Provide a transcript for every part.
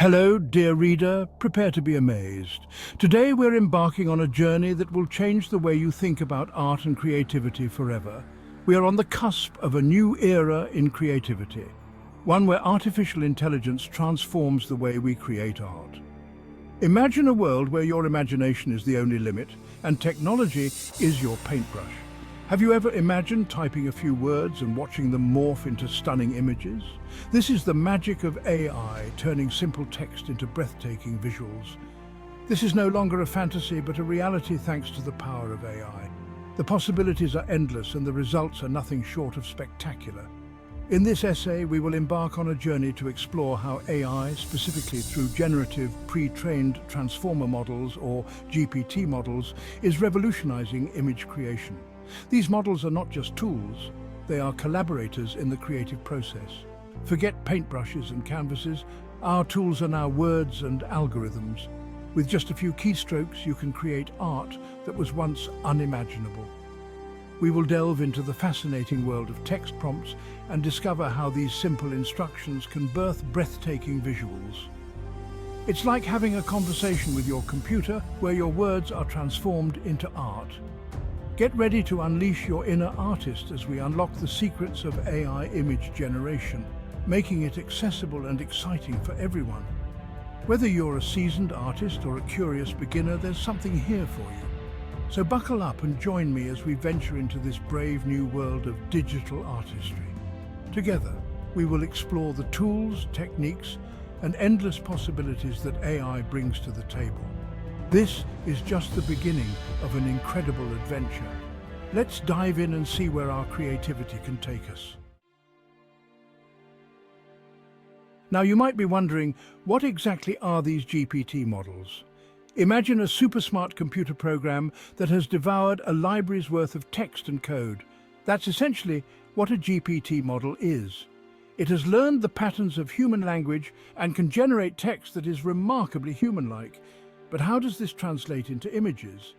Hello, dear reader, prepare to be amazed. Today we're embarking on a journey that will change the way you think about art and creativity forever. We are on the cusp of a new era in creativity, one where artificial intelligence transforms the way we create art. Imagine a world where your imagination is the only limit and technology is your paintbrush. Have you ever imagined typing a few words and watching them morph into stunning images? This is the magic of AI, turning simple text into breathtaking visuals. This is no longer a fantasy, but a reality thanks to the power of AI. The possibilities are endless and the results are nothing short of spectacular. In this essay, we will embark on a journey to explore how AI, specifically through generative pre-trained transformer models or GPT models, is revolutionizing image creation. These models are not just tools, they are collaborators in the creative process. Forget paintbrushes and canvases, our tools are now words and algorithms. With just a few keystrokes, you can create art that was once unimaginable. We will delve into the fascinating world of text prompts and discover how these simple instructions can birth breathtaking visuals. It's like having a conversation with your computer where your words are transformed into art. Get ready to unleash your inner artist as we unlock the secrets of AI image generation, making it accessible and exciting for everyone. Whether you're a seasoned artist or a curious beginner, there's something here for you. So buckle up and join me as we venture into this brave new world of digital artistry. Together, we will explore the tools, techniques, and endless possibilities that AI brings to the table. This is just the beginning of an incredible adventure. Let's dive in and see where our creativity can take us. Now, you might be wondering, what exactly are these GPT models? Imagine a super smart computer program that has devoured a library's worth of text and code. That's essentially what a GPT model is. It has learned the patterns of human language and can generate text that is remarkably human-like. But how does this translate into images?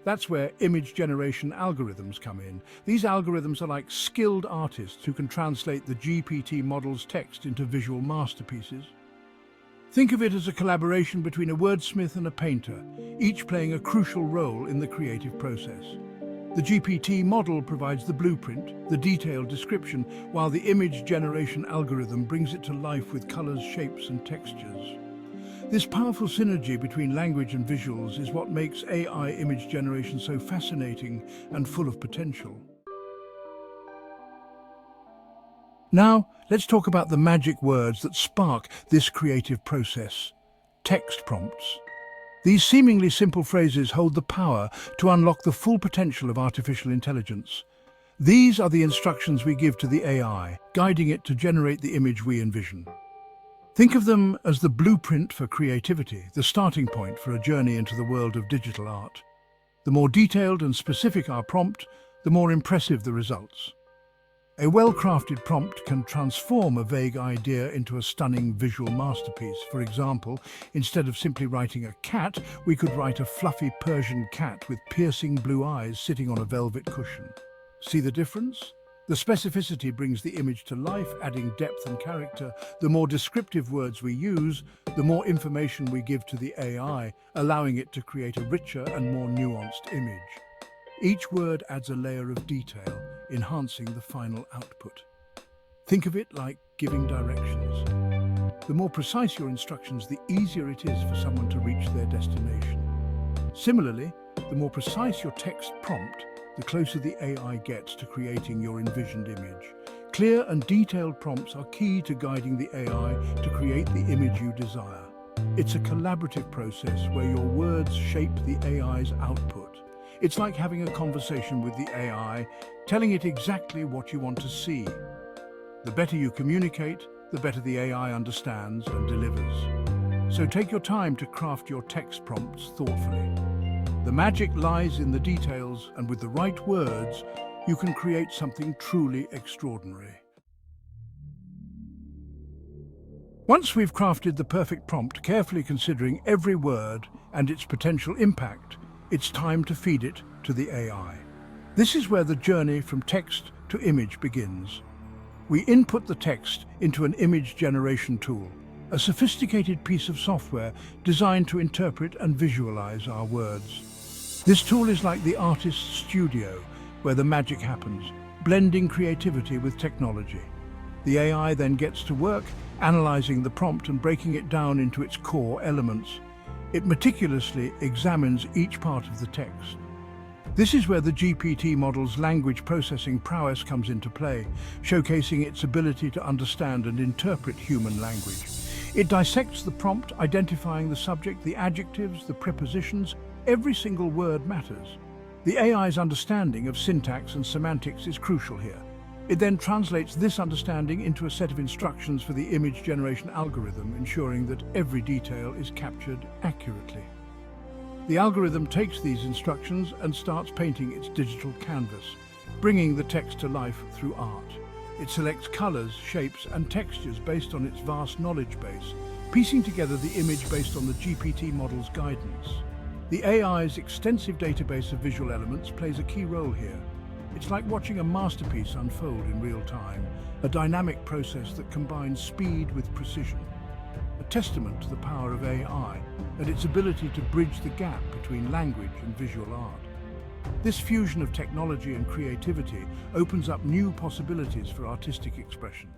That's where image generation algorithms come in. These algorithms are like skilled artists who can translate the GPT model's text into visual masterpieces. Think of it as a collaboration between a wordsmith and a painter, each playing a crucial role in the creative process. The GPT model provides the blueprint, the detailed description, while the image generation algorithm brings it to life with colors, shapes, and textures. This powerful synergy between language and visuals is what makes AI image generation so fascinating and full of potential. Now, let's talk about the magic words that spark this creative process: text prompts. These seemingly simple phrases hold the power to unlock the full potential of artificial intelligence. These are the instructions we give to the AI, guiding it to generate the image we envision. Think of them as the blueprint for creativity, the starting point for a journey into the world of digital art. The more detailed and specific our prompt, the more impressive the results. A well-crafted prompt can transform a vague idea into a stunning visual masterpiece. For example, instead of simply writing a cat, we could write a fluffy Persian cat with piercing blue eyes sitting on a velvet cushion. See the difference? The specificity brings the image to life, adding depth and character. The more descriptive words we use, the more information we give to the AI, allowing it to create a richer and more nuanced image. Each word adds a layer of detail, enhancing the final output. Think of it like giving directions. The more precise your instructions, the easier it is for someone to reach their destination. Similarly, the more precise your text prompt, the closer the AI gets to creating your envisioned image. Clear and detailed prompts are key to guiding the AI to create the image you desire. It's a collaborative process where your words shape the AI's output. It's like having a conversation with the AI, telling it exactly what you want to see. The better you communicate, the better the AI understands and delivers. So take your time to craft your text prompts thoughtfully. The magic lies in the details, and with the right words, you can create something truly extraordinary. Once we've crafted the perfect prompt, carefully considering every word and its potential impact, it's time to feed it to the AI. This is where the journey from text to image begins. We input the text into an image generation tool, a sophisticated piece of software designed to interpret and visualize our words. This tool is like the artist's studio, where the magic happens, blending creativity with technology. The AI then gets to work, analyzing the prompt and breaking it down into its core elements. It meticulously examines each part of the text. This is where the GPT model's language processing prowess comes into play, showcasing its ability to understand and interpret human language. It dissects the prompt, identifying the subject, the adjectives, the prepositions. Every single word matters. The AI's understanding of syntax and semantics is crucial here. It then translates this understanding into a set of instructions for the image generation algorithm, ensuring that every detail is captured accurately. The algorithm takes these instructions and starts painting its digital canvas, bringing the text to life through art. It selects colors, shapes, and textures based on its vast knowledge base, piecing together the image based on the GPT model's guidance. The AI's extensive database of visual elements plays a key role here. It's like watching a masterpiece unfold in real time, a dynamic process that combines speed with precision. A testament to the power of AI and its ability to bridge the gap between language and visual art. This fusion of technology and creativity opens up new possibilities for artistic expression.